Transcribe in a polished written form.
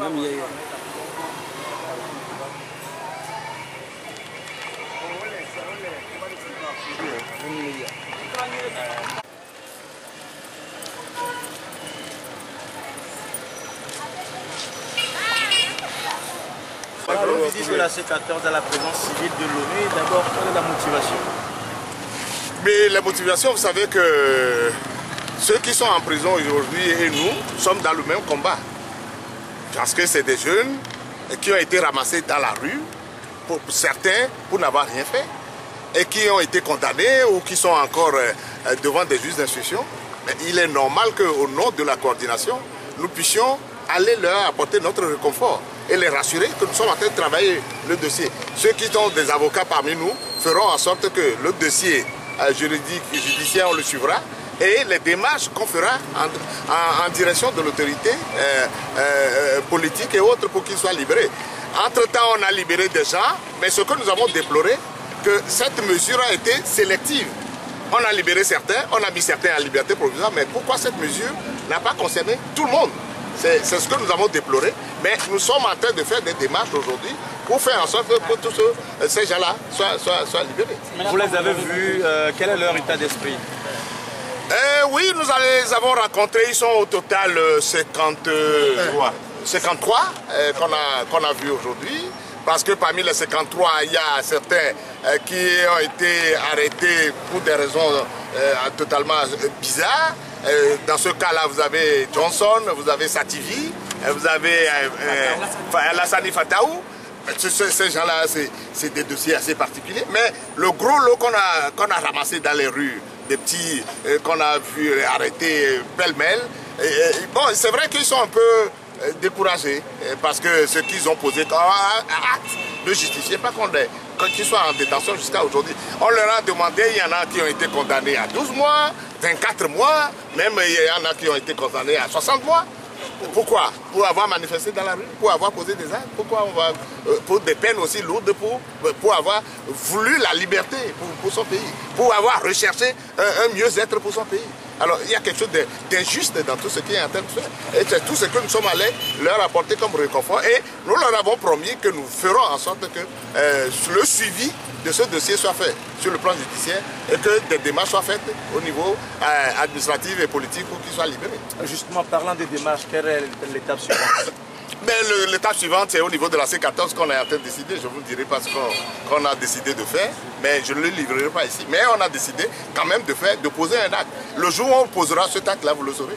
Le visite de la C14 à la présence civile de l'ONU, d'abord, quelle est la motivation? Mais la motivation, vous savez que ceux qui sont en prison aujourd'hui et nous sommes dans le même combat. Parce que c'est des jeunes qui ont été ramassés dans la rue, pour certains pour n'avoir rien fait, et qui ont été condamnés ou qui sont encore devant des juges d'instruction. Mais il est normal qu'au nom de la coordination, nous puissions aller leur apporter notre réconfort et les rassurer que nous sommes en train de travailler le dossier. Ceux qui sont des avocats parmi nous feront en sorte que le dossier juridique et judiciaire, on le suivra, et les démarches qu'on fera en direction de l'autorité politique et autres pour qu'ils soient libérés. Entre-temps, on a libéré des gens, mais ce que nous avons déploré, que cette mesure a été sélective. On a libéré certains, on a mis certains en liberté provisoire, mais pourquoi cette mesure n'a pas concerné tout le monde? C'est ce que nous avons déploré, mais nous sommes en train de faire des démarches aujourd'hui pour faire en sorte que tous ces gens-là soient libérés. Vous les avez vus, quel est leur état d'esprit? Oui, nous les avons rencontrés, ils sont au total 53 qu'on a vus aujourd'hui. Parce que parmi les 53, il y a certains qui ont été arrêtés pour des raisons totalement bizarres. Dans ce cas-là, vous avez Johnson, vous avez Sativi, vous avez Alassane Fataou. Ces gens-là, c'est des dossiers assez particuliers. Mais le gros lot qu'on a ramassé dans les rues, des petits qu'on a vu arrêter pêle-mêle, bon, c'est vrai qu'ils sont un peu découragés parce que ce qu'ils ont posé comme acte ne justifiait pas qu'ils soient en détention jusqu'à aujourd'hui. On leur a demandé, il y en a qui ont été condamnés à 12 mois, 24 mois, même il y en a qui ont été condamnés à 60 mois. Pourquoi? Pour avoir manifesté dans la rue, pour avoir posé des actes, pourquoi on va pour des peines aussi lourdes pour avoir voulu la liberté pour son pays, pour avoir recherché un mieux-être pour son pays. Alors il y a quelque chose d'injuste dans tout ce qui est en train de faire. Et c'est tout ce que nous sommes allés leur apporter comme réconfort. Et nous leur avons promis que nous ferons en sorte que le suivi de ce dossier soit fait sur le plan judiciaire et que des démarches soient faites au niveau administratif et politique pour qu'ils soient libérés. Justement, parlant des démarches, quelle est l'étape suivante? L'étape suivante, c'est au niveau de la C14 qu'on est en train de décider. Je ne vous dirai pas ce qu'on a décidé de faire, mais je ne le livrerai pas ici. Mais on a décidé quand même de poser un acte. Le jour où on posera cet acte-là, vous le saurez.